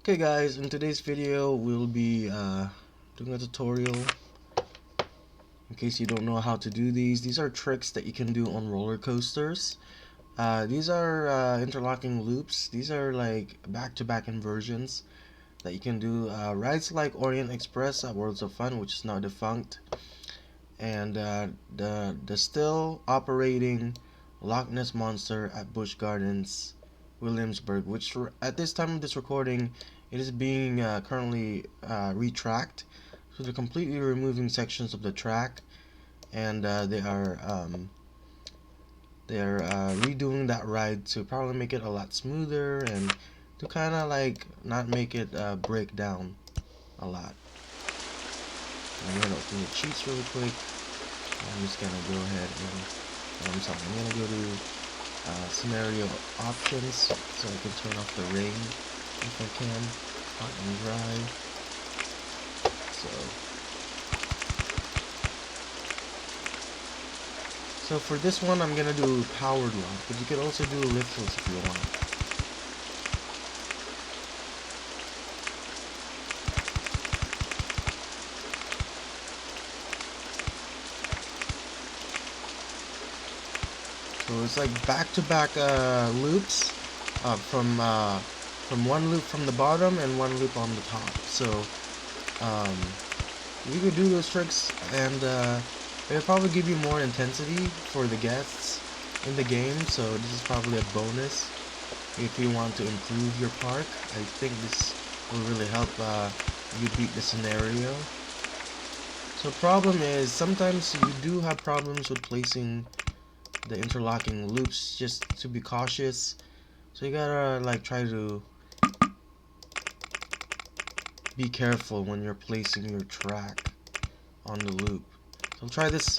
Okay guys, in today's video we'll be doing a tutorial. In case you don't know how to do these are tricks that you can do on roller coasters. These are interlocking loops. These are like back-to-back inversions that you can do. Rides like Orient Express at Worlds of Fun, which is now defunct, and the still operating Loch Ness Monster at Busch Gardens, Williamsburg, which at this time of this recording it is being currently retracked. So they're completely removing sections of the track, and they're redoing that ride to probably make it a lot smoother and to kind of like not make it break down a lot. I'm gonna open the cheats really quick. I'm just gonna go ahead and I'm gonna go to scenario options so I can turn off the rain if I can, hot and dry. So for this one I'm gonna do powered launch, but you could also do liftless if you want. So it's like back-to-back loops from one loop from the bottom and one loop on the top. So you could do those tricks, and it'll probably give you more intensity for the guests in the game. So this is probably a bonus if you want to improve your park. I think this will really help you beat the scenario. So problem is sometimes you do have problems with placing the interlocking loops, just to be cautious. So you gotta like try to be careful when you're placing your track on the loop. So I'll try this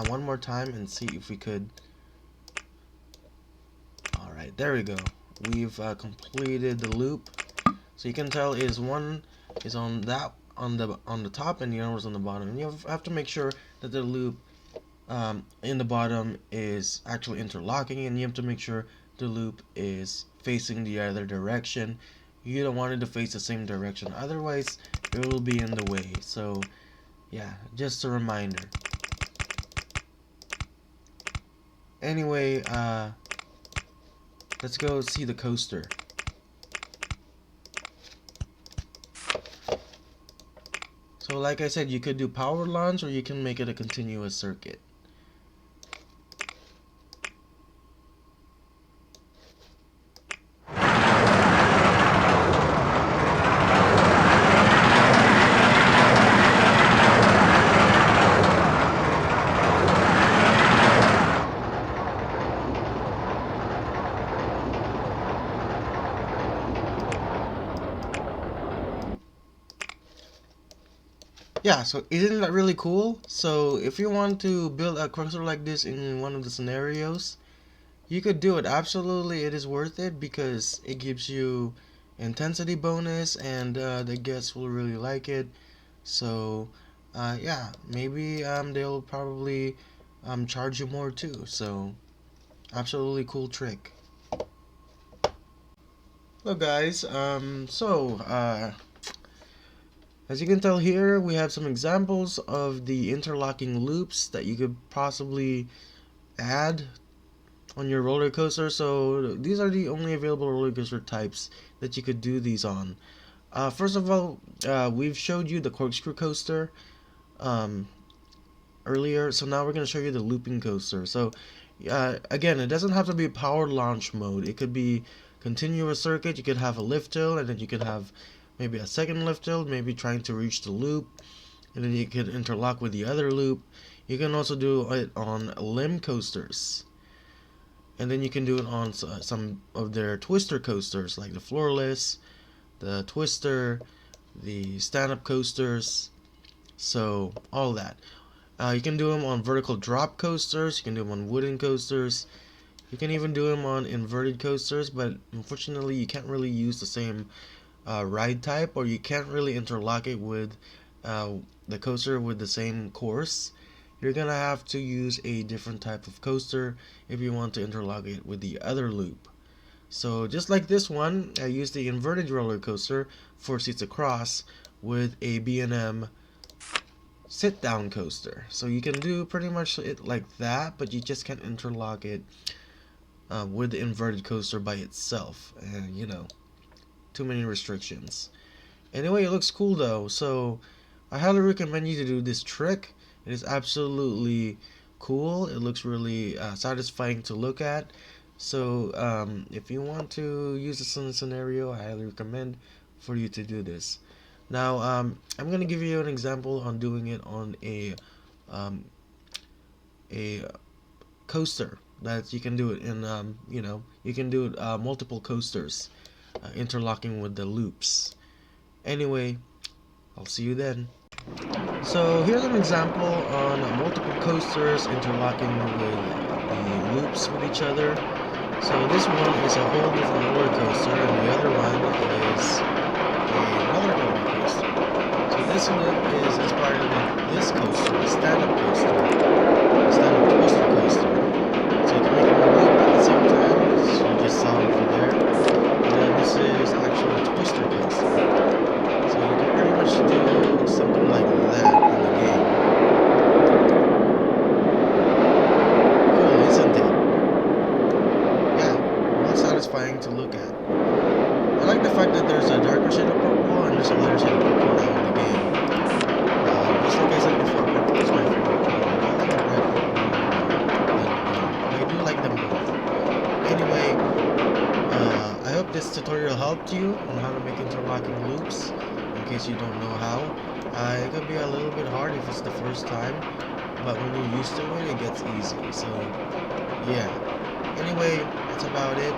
one more time and see if we could. Alright, there we go. We've completed the loop. So you can tell is one is on the top and the other is on the bottom. And you have to make sure that the loop in the bottom is actually interlocking, and you have to make sure the loop is facing the other direction. You don't want it to face the same direction, otherwise it will be in the way. So yeah, just a reminder. Anyway, let's go see the coaster. So like I said, you could do power launch or you can make it a continuous circuit. Yeah, so isn't that really cool? So if you want to build a coaster like this in one of the scenarios, you could do it. Absolutely, it is worth it because it gives you intensity bonus, and the guests will really like it. So yeah, maybe they'll probably charge you more too. So absolutely cool trick. Hello guys, as you can tell here, we have some examples of the interlocking loops that you could possibly add on your roller coaster. So these are the only available roller coaster types that you could do these on. First of all, we've showed you the corkscrew coaster earlier, so now we're going to show you the looping coaster. So again, it doesn't have to be power launch mode. It could be continuous circuit. You could have a lift hill, and then you could have maybe a second lift hill, maybe trying to reach the loop, and then you could interlock with the other loop. You can also do it on limb coasters, and then you can do it on some of their twister coasters like the floorless, the twister, the stand-up coasters. So all that. You can do them on vertical drop coasters. You can do them on wooden coasters. You can even do them on inverted coasters, but unfortunately you can't really use the same ride type, or you can't really interlock it with the coaster with the same course. You're gonna have to use a different type of coaster if you want to interlock it with the other loop. So just like this one, I used the inverted roller coaster, 4 seats across, with a B&M sit down coaster. So you can do pretty much it like that, but you just can't interlock it with the inverted coaster by itself. And you know, too many restrictions. Anyway, it looks cool though, so I highly recommend you to do this trick. It is absolutely cool. It looks really satisfying to look at. So if you want to use this in a scenario, I highly recommend for you to do this. Now I'm gonna give you an example on doing it on um, a coaster that you can do it in. You know, you can do it multiple coasters, interlocking with the loops. Anyway, I'll see you then. So here's an example on multiple coasters interlocking with the loops with each other. So this one is a whole different roller coaster, and the other one is another roller coaster. So this loop is inspired by this coaster, the stand-up coaster, the stand-up twister coaster. So you can make them a loop at the same time, as you just saw over there. And then this is actually a twister coaster. So you can pretty much do something like that in the game. Cool, isn't it? Yeah, really satisfying to look at. I like the fact that there's a darker shade of purple and there's a lighter shade of purple now in the game. Just like I said before, purple is my favorite color. I like the red purple but I do like them both. Anyway, I hope this tutorial helped you on how to make interlocking loops, in case you don't know how. It could be a little bit hard if it's the first time, but when you're used to it, it gets easy. So, yeah. Anyway, that's about it.